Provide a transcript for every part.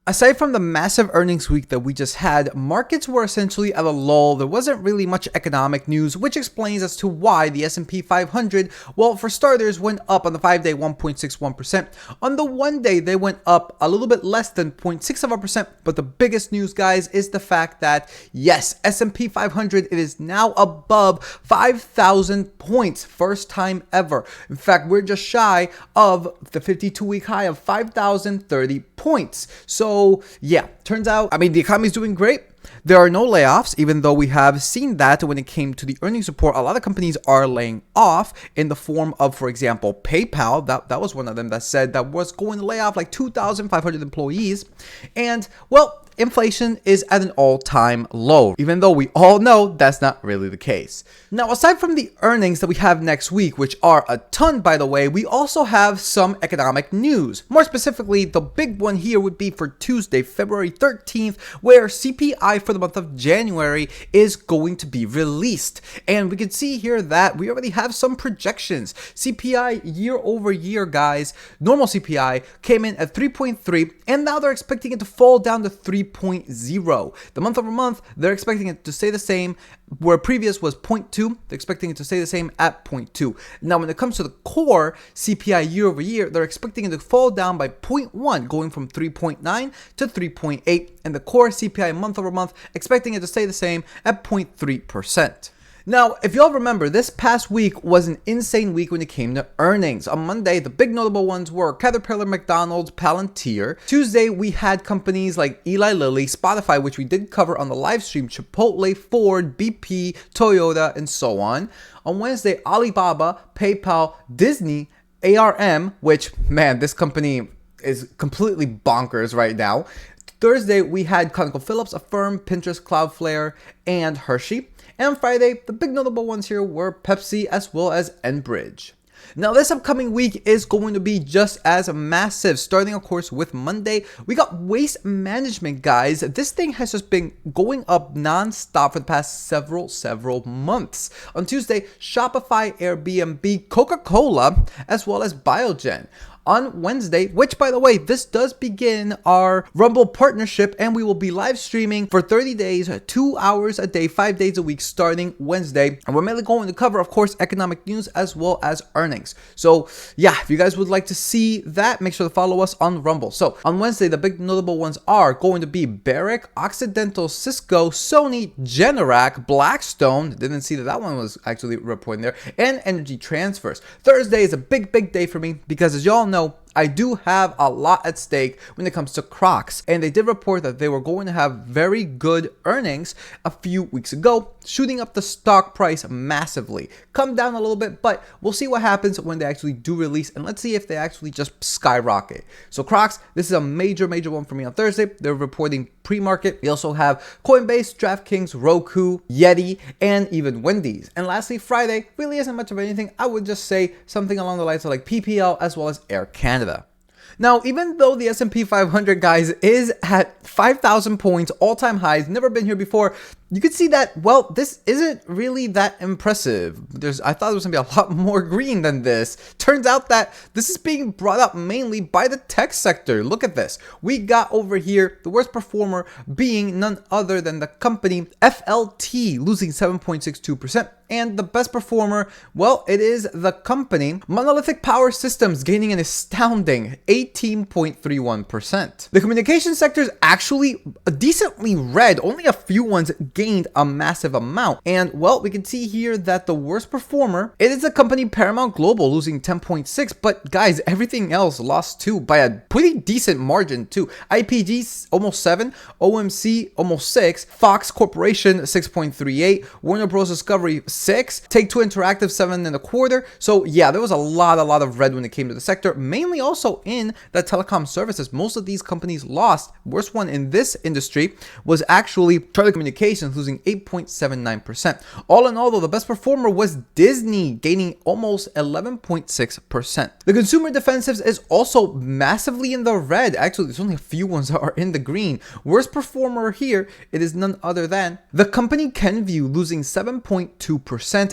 Aside from the massive earnings week that we just had, markets were essentially at a lull. There wasn't really much economic news, which explains as to why the S&P 500, well, for starters, went up on the 5-day 1.61%. On the 1-day, they went up a little bit less than 0.6%. But the biggest news, guys, is the fact that, yes, S&P 500, it is now above 5,000 points. First time ever. In fact, we're just shy of the 52-week high of 5,030 points. So yeah, turns out, the economy is doing great. There are no layoffs, even though we have seen that when it came to the earnings report, a lot of companies are laying off in the form of, for example, PayPal. That was one of them that said that was going to lay off like 2,500 employees. And well, inflation is at an all-time low, even though we all know that's not really the case. Now, aside from the earnings that we have next week, which are a ton, by the way, we also have some economic news. More specifically, the big one here would be for Tuesday, February 13th, where CPI for the month of January is going to be released. And we can see here that we already have some projections. CPI year over year, guys, normal CPI came in at 3.3, and now they're expecting it to fall down to 3.0. The month over month, they're expecting it to stay the same, where previous was 0.2, they're expecting it to stay the same at 0.2. Now, when it comes to the core CPI year over year, they're expecting it to fall down by 0.1, going from 3.9 to 3.8, and the core CPI month over month, expecting it to stay the same at 0.3%. Now, if y'all remember, this past week was an insane week when it came to earnings. On Monday, the big notable ones were Caterpillar, McDonald's, Palantir. Tuesday, we had companies like Eli Lilly, Spotify, which we did cover on the live stream, Chipotle, Ford, BP, Toyota, and so on. On Wednesday, Alibaba, PayPal, Disney, ARM, which, man, this company is completely bonkers right now. Thursday, we had ConocoPhillips, Affirm, Pinterest, Cloudflare, and Hershey. And on Friday, the big notable ones here were Pepsi as well as Enbridge. Now, this upcoming week is going to be just as massive, starting, of course, with Monday. We got Waste Management, guys. This thing has just been going up nonstop for the past several months. On Tuesday, Shopify, Airbnb, Coca-Cola, as well as Biogen. On Wednesday, which, by the way, this does begin our Rumble partnership, and we will be live streaming for 30 days, 2 hours a day, 5 days a week, starting Wednesday. And we're mainly going to cover, of course, economic news as well as earnings. So yeah, if you guys would like to see that, make sure to follow us on Rumble. So on Wednesday, the big notable ones are going to be Barrick, Occidental, Cisco, Sony, Generac, Blackstone. Didn't see that one was actually reporting there, and Energy Transfers. Thursday is a big day for me because, as y'all know, I do have a lot at stake when it comes to Crocs, and they did report that they were going to have very good earnings a few weeks ago, shooting up the stock price massively. Come down a little bit, but we'll see what happens when they actually do release, and let's see if they actually just skyrocket. So Crocs, this is a major one for me on Thursday. They're reporting pre-market. We also have Coinbase, DraftKings, Roku, Yeti, and even Wendy's. And lastly, Friday really isn't much of anything. I would just say something along the lines of like PPL as well as Air Canada. Now, even though the S&P 500, guys, is at 5,000 points, all-time highs, never been here before, you can see that, well, this isn't really that impressive. I thought there was going to be a lot more green than this. Turns out that this is being brought up mainly by the tech sector. Look at this. We got over here the worst performer being none other than the company FLT, losing 7.62%. And the best performer, well, it is the company Monolithic Power Systems, gaining an astounding 18.31%. The communication sector is actually decently red. Only a few ones gained a massive amount. And, well, we can see here that the worst performer, it is the company Paramount Global, losing 10.6. But, guys, everything else lost too by a pretty decent margin too. IPG almost 7, OMC almost 6, Fox Corporation 6.38, Warner Bros. Discovery 6, Take-Two Interactive 7.25. So yeah, there was a lot of red when it came to the sector, mainly also in the telecom services. Most of these companies lost. Worst one in this industry was actually Charlie Communications, losing 8.79%. All in all, though, the best performer was Disney, gaining almost 11.6%. The consumer defensives is also massively in the red. Actually, there's only a few ones that are in the green. Worst performer here, it is none other than the company Kenvue, losing 7.2%.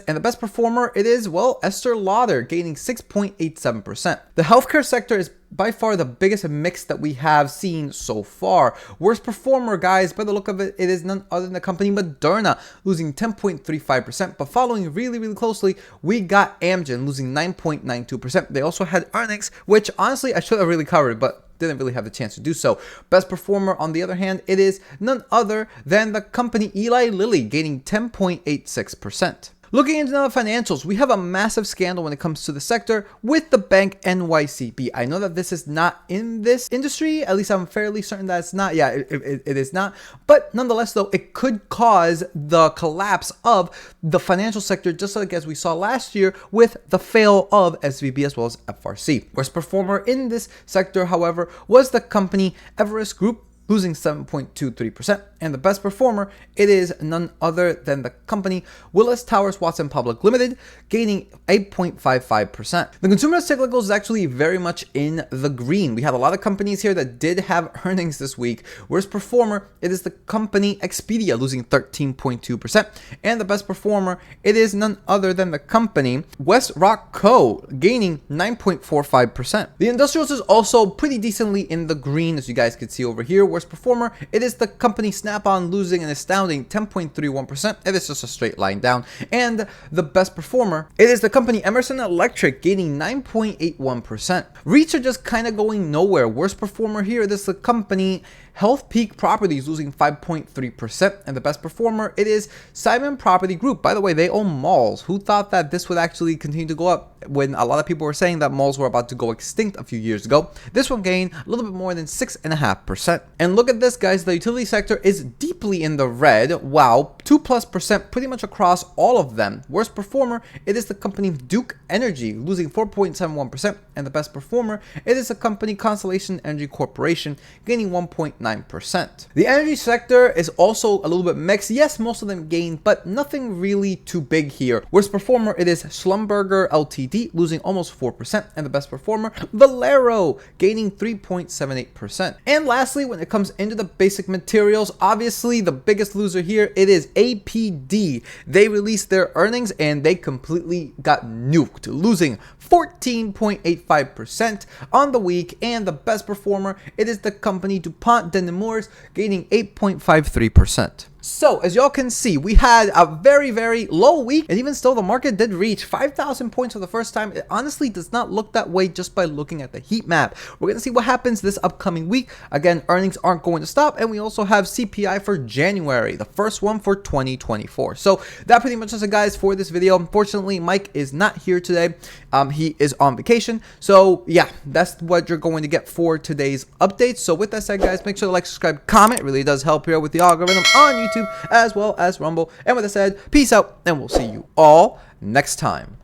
And the best performer, it is, well, Estée Lauder, gaining 6.87%. The healthcare sector is by far the biggest mix that we have seen so far. Worst performer, guys, by the look of it, it is none other than the company Moderna, losing 10.35%. But following really closely, we got Amgen losing 9.92%. They also had earnings, which honestly I should have really covered, but didn't really have the chance to do so. Best performer, on the other hand, it is none other than the company Eli Lilly, gaining 10.86%. Looking into the financials, we have a massive scandal when it comes to the sector with the bank NYCB. I know that this is not in this industry, at least I'm fairly certain that it's not. Yeah, it is not. But nonetheless, though, it could cause the collapse of the financial sector, just like as we saw last year with the fail of SVB as well as FRC. Worst performer in this sector, however, was the company Everest Group, losing 7.23%, and the best performer, it is none other than the company Willis Towers Watson Public Limited, gaining 8.55%. The consumer cyclicals is actually very much in the green. We have a lot of companies here that did have earnings this week. Worst performer, it is the company Expedia, losing 13.2%, and the best performer, it is none other than the company West Rock Co., gaining 9.45%. The industrials is also pretty decently in the green, as you guys can see over here. Worst performer, it is the company Snap-on, losing an astounding 10.31%. It is just a straight line down. And the best performer, it is the company Emerson Electric, gaining 9.81%. REITs are just kind of going nowhere. Worst performer here, it is the company Health Peak Properties, losing 5.3%. And the best performer, it is Simon Property Group. By the way, they own malls. Who thought that this would actually continue to go up when a lot of people were saying that malls were about to go extinct a few years ago? This one gained a little bit more than 6.5%. And look at this, guys. The utility sector is deeply in the red. Wow, 2+% pretty much across all of them. Worst performer, it is the company Duke Energy, losing 4.71%. And the best performer, it is the company Constellation Energy Corporation, gaining 1.9%. The energy sector is also a little bit mixed. Yes, most of them gained, but nothing really too big here. Worst performer, it is Schlumberger Ltd, losing almost 4%. And the best performer, Valero, gaining 3.78%. And lastly, when it comes into the basic materials, obviously the biggest loser here, it is APD. They released their earnings and they completely got nuked, losing 14.85% on the week. And the best performer, it is the company DuPont de Nemours, gaining 8.53%. So, as y'all can see, we had a very low week, and even still, the market did reach 5,000 points for the first time. It honestly does not look that way just by looking at the heat map. We're going to see what happens this upcoming week. Again, earnings aren't going to stop, and we also have CPI for January, the first one for 2024. So, that pretty much is it, guys, for this video. Unfortunately, Mike is not here today. He is on vacation. So, yeah, that's what you're going to get for today's updates. So, with that said, guys, make sure to like, subscribe, comment. It really does help here with the algorithm on YouTube as well as Rumble. And with that said, peace out, and we'll see you all next time.